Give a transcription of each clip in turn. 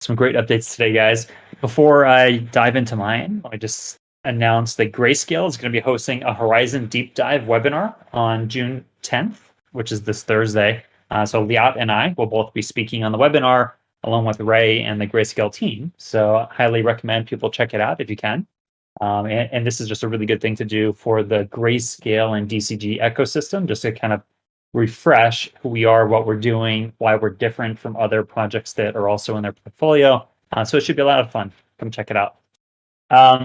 Some great updates today, guys. Before I dive into mine, I just announced that Grayscale is going to be hosting a Horizen deep dive webinar on June 10th, which is this Thursday. So Liat and I will both be speaking on the webinar along with Ray and the Grayscale team. So I highly recommend people check it out if you can. And this is just a really good thing to do for the Grayscale and DCG ecosystem, just to kind of refresh who we are, what we're doing, why we're different from other projects that are also in their portfolio. So it should be a lot of fun. Come check it out.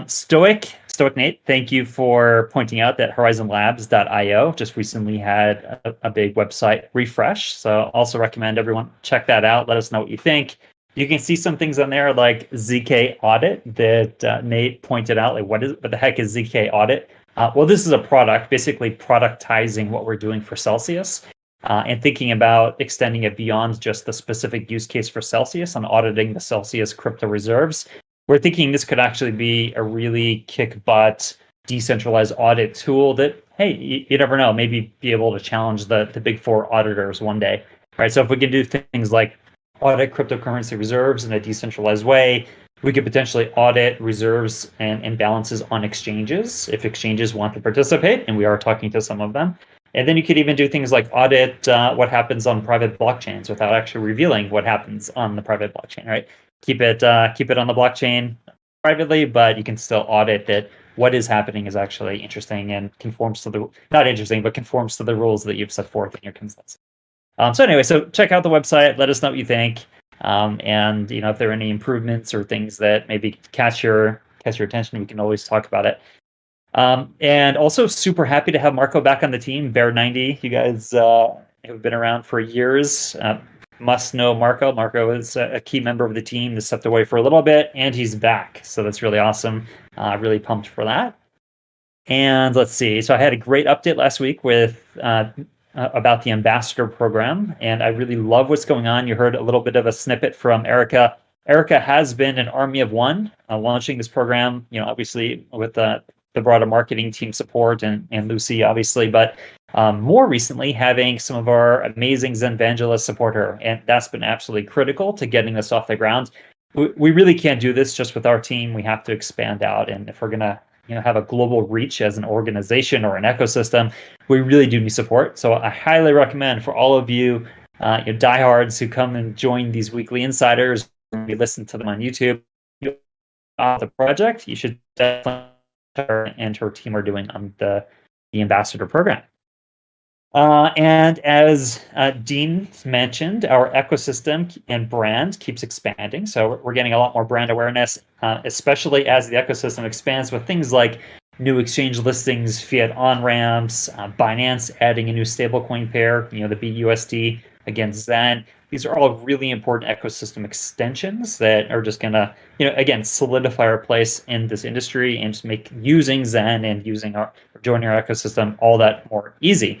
Stoic Nate, thank you for pointing out that horizenlabs.io just recently had a big website refresh. So also recommend everyone check that out. Let us know what you think. You can see some things on there like ZK audit that Nate pointed out. Like, what the heck is ZK audit? Well, this is a product, basically productizing what we're doing for Celsius and thinking about extending it beyond just the specific use case for Celsius and auditing the Celsius crypto reserves. We're thinking this could actually be a really kick-butt decentralized audit tool that, hey, you never know, maybe be able to challenge the big four auditors one day, right? So if we can do things like audit cryptocurrency reserves in a decentralized way, we could potentially audit reserves and balances on exchanges if exchanges want to participate, and we are talking to some of them. And then you could even do things like audit what happens on private blockchains without actually revealing what happens on the private blockchain, right? Keep it on the blockchain privately, but you can still audit that what is happening is actually interesting and conforms to conforms to the rules that you've set forth in your consensus. So anyway, so check out the website. Let us know what you think. And if there are any improvements or things that maybe catch your attention, we can always talk about it. And also super happy to have Marco back on the team. Bear90, you guys have been around for years. Must know Marco. Marco is a key member of the team that stepped away for a little bit, and he's back. So that's really awesome. Really pumped for that. And let's see. So I had a great update last week with about the ambassador program, and I really love what's going on. You heard a little bit of a snippet from Erica. Erica has been an army of one launching this program, obviously with the broader marketing team support and Lucy, obviously, but more recently having some of our amazing Zen evangelists support her, and that's been absolutely critical to getting this off the ground. We really can't do this just with our team. We have to expand out, and if we're gonna have a global reach as an organization or an ecosystem, we really do need support. So I highly recommend for all of you, diehards who come and join these weekly insiders, we listen to them on YouTube, the project, you should definitely her and her team are doing on the ambassador program. And as Dean mentioned, our ecosystem and brand keeps expanding. So we're getting a lot more brand awareness, especially as the ecosystem expands with things like new exchange listings, fiat on-ramps, Binance adding a new stablecoin pair, the BUSD against Zen. These are all really important ecosystem extensions that are just going to, again, solidify our place in this industry and just make using Zen and joining our ecosystem all that more easy.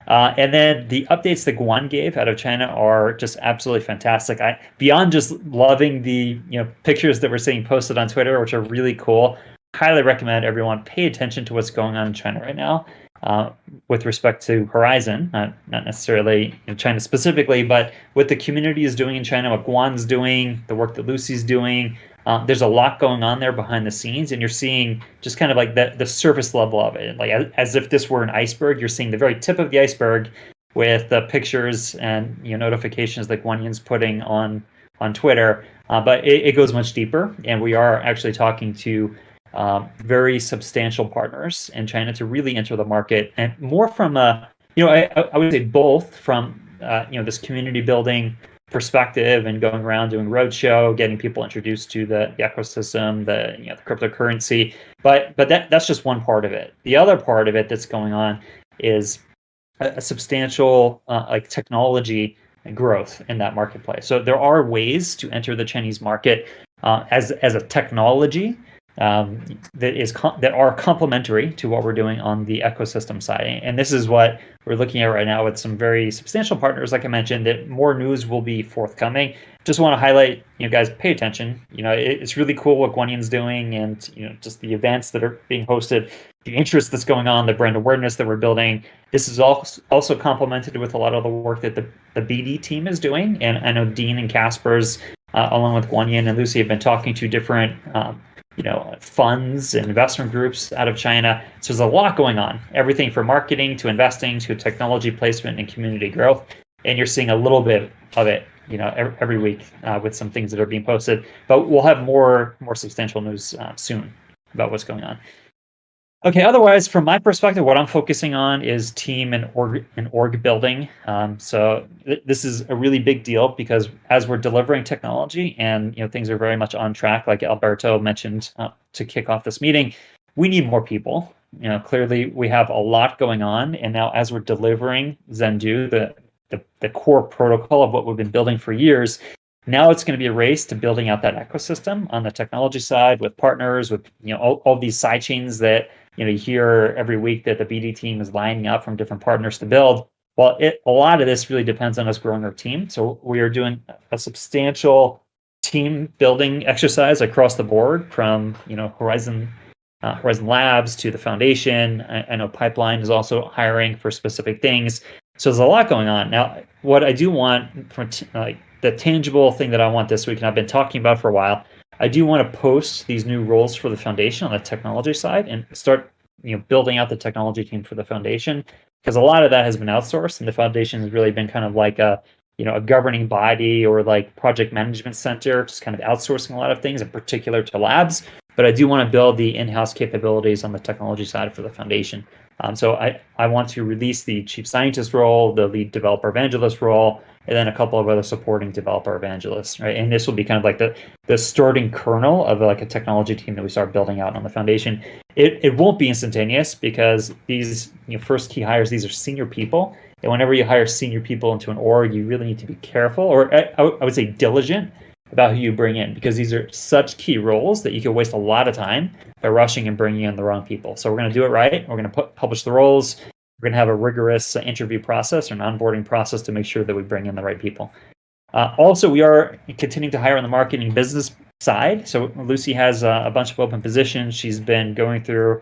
And then the updates that Guan gave out of China are just absolutely fantastic. Beyond just loving the pictures that we're seeing posted on Twitter, which are really cool, highly recommend everyone pay attention to what's going on in China right now with respect to Horizen, not necessarily in China specifically, but what the community is doing in China, what Guan's doing, the work that Lucy's doing. There's a lot going on there behind the scenes, and you're seeing just kind of like the surface level of it. Like as if this were an iceberg, you're seeing the very tip of the iceberg with the pictures and notifications that Guan Yin's putting on Twitter. But it goes much deeper, and we are actually talking to very substantial partners in China to really enter the market, and more from I would say both from this community building perspective and going around doing roadshow, getting people introduced to the ecosystem, the cryptocurrency. But that's just one part of it. The other part of it that's going on is a substantial technology growth in that marketplace. So there are ways to enter the Chinese market as a technology that are complementary to what we're doing on the ecosystem side. And this is what we're looking at right now with some very substantial partners, like I mentioned, that more news will be forthcoming. Just want to highlight, guys, pay attention. It's really cool what Guan Yin's doing, and, just the events that are being hosted, the interest that's going on, the brand awareness that we're building. This is also complemented with a lot of the work that the BD team is doing. And I know Dean and Casper's along with Guanyin and Lucy, have been talking to different funds and investment groups out of China. So there's a lot going on, everything from marketing to investing to technology placement and community growth. And you're seeing a little bit of it, every week with some things that are being posted. But we'll have more substantial news soon about what's going on. Okay, otherwise, from my perspective, what I'm focusing on is team and org building. So this is a really big deal because as we're delivering technology and things are very much on track, like Alberto mentioned to kick off this meeting, we need more people. Clearly we have a lot going on, and now as we're delivering Zendoo, the core protocol of what we've been building for years, now it's going to be a race to building out that ecosystem on the technology side with partners, with all these side chains that you hear every week that the BD team is lining up from different partners to build. Well, a lot of this really depends on us growing our team. So we are doing a substantial team building exercise across the board, from Horizen Labs to the foundation. I know Pipeline is also hiring for specific things. So there's a lot going on. Now, what I do want from the tangible thing that I want this week, and I've been talking about for a while, I do want to post these new roles for the foundation on the technology side and start building out the technology team for the foundation, because a lot of that has been outsourced, and the foundation has really been kind of like a governing body or like project management center, just kind of outsourcing a lot of things, in particular to labs. But I do want to build the in-house capabilities on the technology side for the foundation. So I want to release the chief scientist role, the lead developer evangelist role, and then a couple of other supporting developer evangelists, right? And this will be kind of like the starting kernel of like a technology team that we start building out on the foundation. It won't be instantaneous because these first key hires, these are senior people. And whenever you hire senior people into an org, you really need to be careful, or I would say diligent, about who you bring in, because these are such key roles that you could waste a lot of time by rushing and bringing in the wrong people. So we're going to do it right. We're going to publish the roles. We're going to have a rigorous interview process or an onboarding process to make sure that we bring in the right people. Also, we are continuing to hire on the marketing business side. So Lucy has a bunch of open positions. She's been going through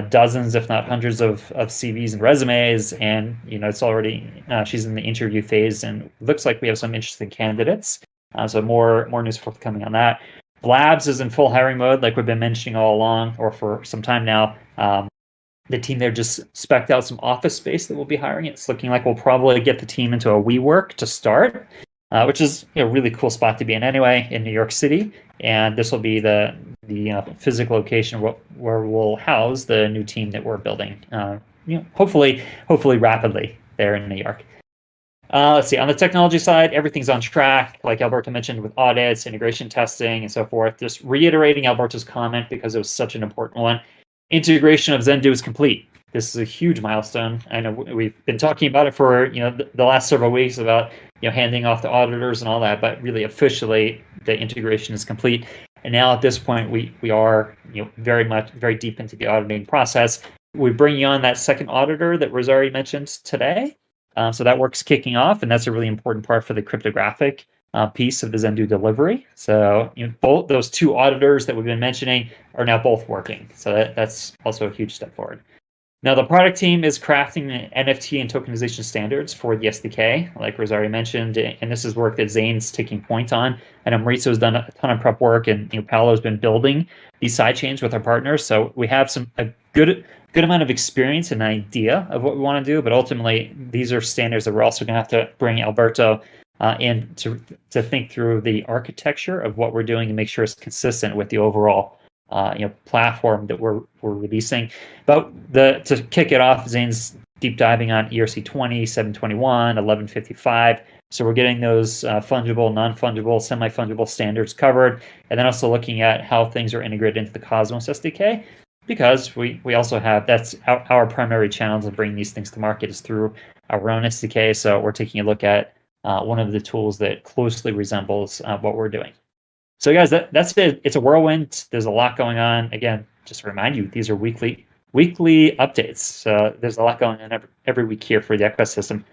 dozens, if not hundreds of CVs and resumes, and it's already she's in the interview phase, and it looks like we have some interesting candidates. So more news forthcoming on that. Labs is in full hiring mode, like we've been mentioning all along, or for some time now. The team there just spec'd out some office space that we'll be hiring. It's looking like we'll probably get the team into a WeWork to start, which is a really cool spot to be in anyway, in New York City. And this will be the physical location where we'll house the new team that we're building. Hopefully rapidly there in New York. Let's see, on the technology side, everything's on track, like Alberto mentioned, with audits, integration testing, and so forth. Just reiterating Alberto's comment because it was such an important one. Integration of Zendoo is complete. This is a huge milestone. I know we've been talking about it for the last several weeks about handing off the auditors and all that, but really officially the integration is complete. And now at this point, we are very deep into the auditing process. We're bringing on that second auditor that Rosario mentioned today. So that work's kicking off, and that's a really important part for the cryptographic piece of the Zendoo delivery. So both those two auditors that we've been mentioning are now both working. So that's also a huge step forward. Now the product team is crafting the NFT and tokenization standards for the SDK, like Rosario mentioned, and this is work that Zane's taking point on. And Mauricio done a ton of prep work, and Paolo's been building these sidechains with our partners. So we have a good amount of experience and idea of what we want to do, but ultimately these are standards that we're also going to have to bring Alberto in to think through the architecture of what we're doing and make sure it's consistent with the overall platform that we're releasing. But to kick it off, Zane's deep diving on ERC 20, 721, 1155. So we're getting those fungible, non-fungible, semi-fungible standards covered, and then also looking at how things are integrated into the Cosmos SDK, because we also have, that's our primary channels of bringing these things to market is through our own SDK. So we're taking a look at one of the tools that closely resembles what we're doing. So guys, that's it. It's a whirlwind. There's a lot going on. Again, just to remind you, these are weekly updates. So there's a lot going on every week here for the ecosystem.